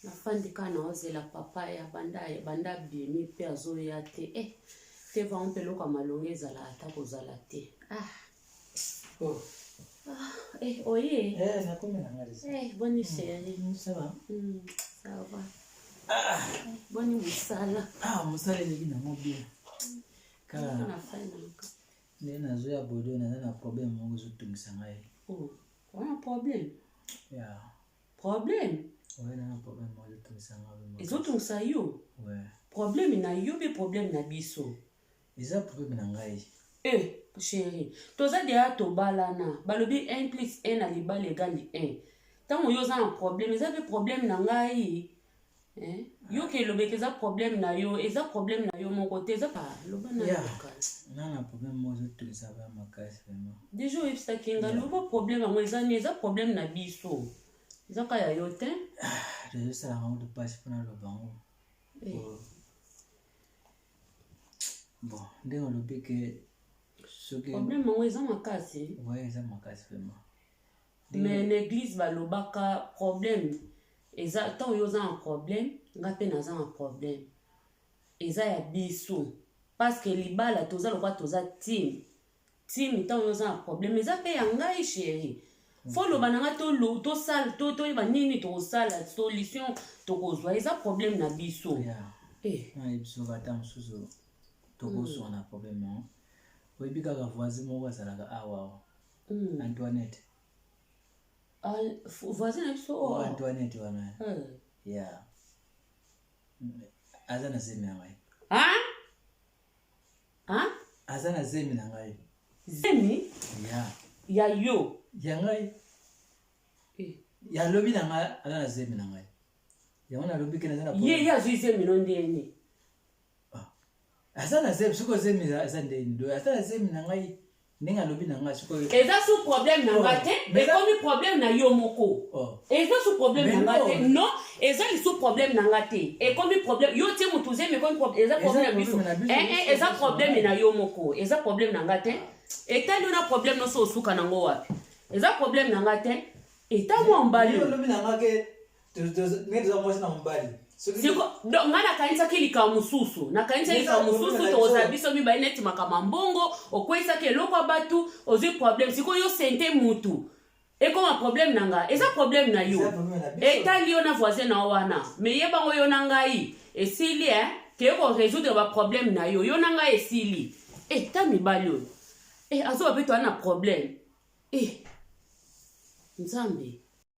nafandi kana ozela papa ya banda bimi pe azoya te te va on pelo kama longeza la ata kozala te oye nakome na ngali boni chérie ça va ça va boni musala musala elingi nango bien kaka na fana nde nazoya bodo naza na problème moko ezotungisa ngai wana problème ouais na problème moko ezotungisa ngai ezotungisa yo problème na yo be problème na biso eza problème na ngai chérie toza deya tobalana balobi 1 + 1 na libala egali 1 ntango yo oza na problème eza pe problème na ngai yo ke elobeka eza problème na yo eza problème na yo moko te eza loba na na problème moko ezotungisa ba makasi vraiment déjà oyebisaki nga loba problème yango eza ni eza problème na biso eza ka ya yo te ezosalaka ngo topasi mpona loba ngo bon ndenge olobi ke problème yango eza makasi eza makasi vraiment mais l'église balobaka problème eza tant yo oza un problème nga mpe naza un problème eza ya biso parce que libala toza lokwa toza team tant yo oza un problème eza mpe ya ngai chérie fo loba na nga tosala toyeba nini tokosala solution tokozwa eza problème na biso biso bata mosusu tokozwa na problème oyebi kaka voisin moko azalaka awa Antoinette voisin na biso Antoinette wana aza na zemi na ngai aza na zemi na ngai zemi ya yo ya ngai ya lobi na ngai aza na zemi na ngai yango nalobi ke naza na ye azwi zemi no ndeni aza na zemi siko zemi aza ndeni do aza na zemi na ngai ndenge alobi na ngai siko eza su problème na nga te ekomi problème na yo moko eza su problème na nga te non eza lisu problème na nga te ekomi problème yo te motu zemi ekomi eza problème na biso eza problème na yo moko eza problème na nga te etali yo na problème noso osuka nango wapi eza problème na nga te etango mbali olobi na nga ke toza mwasi na mbali nga nakanisaki likambo mosusu tokozala biso mibali neti makambo mbongo okwesaki eloko ya bato ozwi problème sikoyo yo sente mutu ekoma problème na nga eza problème na yo etali yo na voisin na wana me yebango yo na ngai esili keye koresoudre baproblème na yo na ngai esili ta mibali oyo azoba pe toa na problème nzambe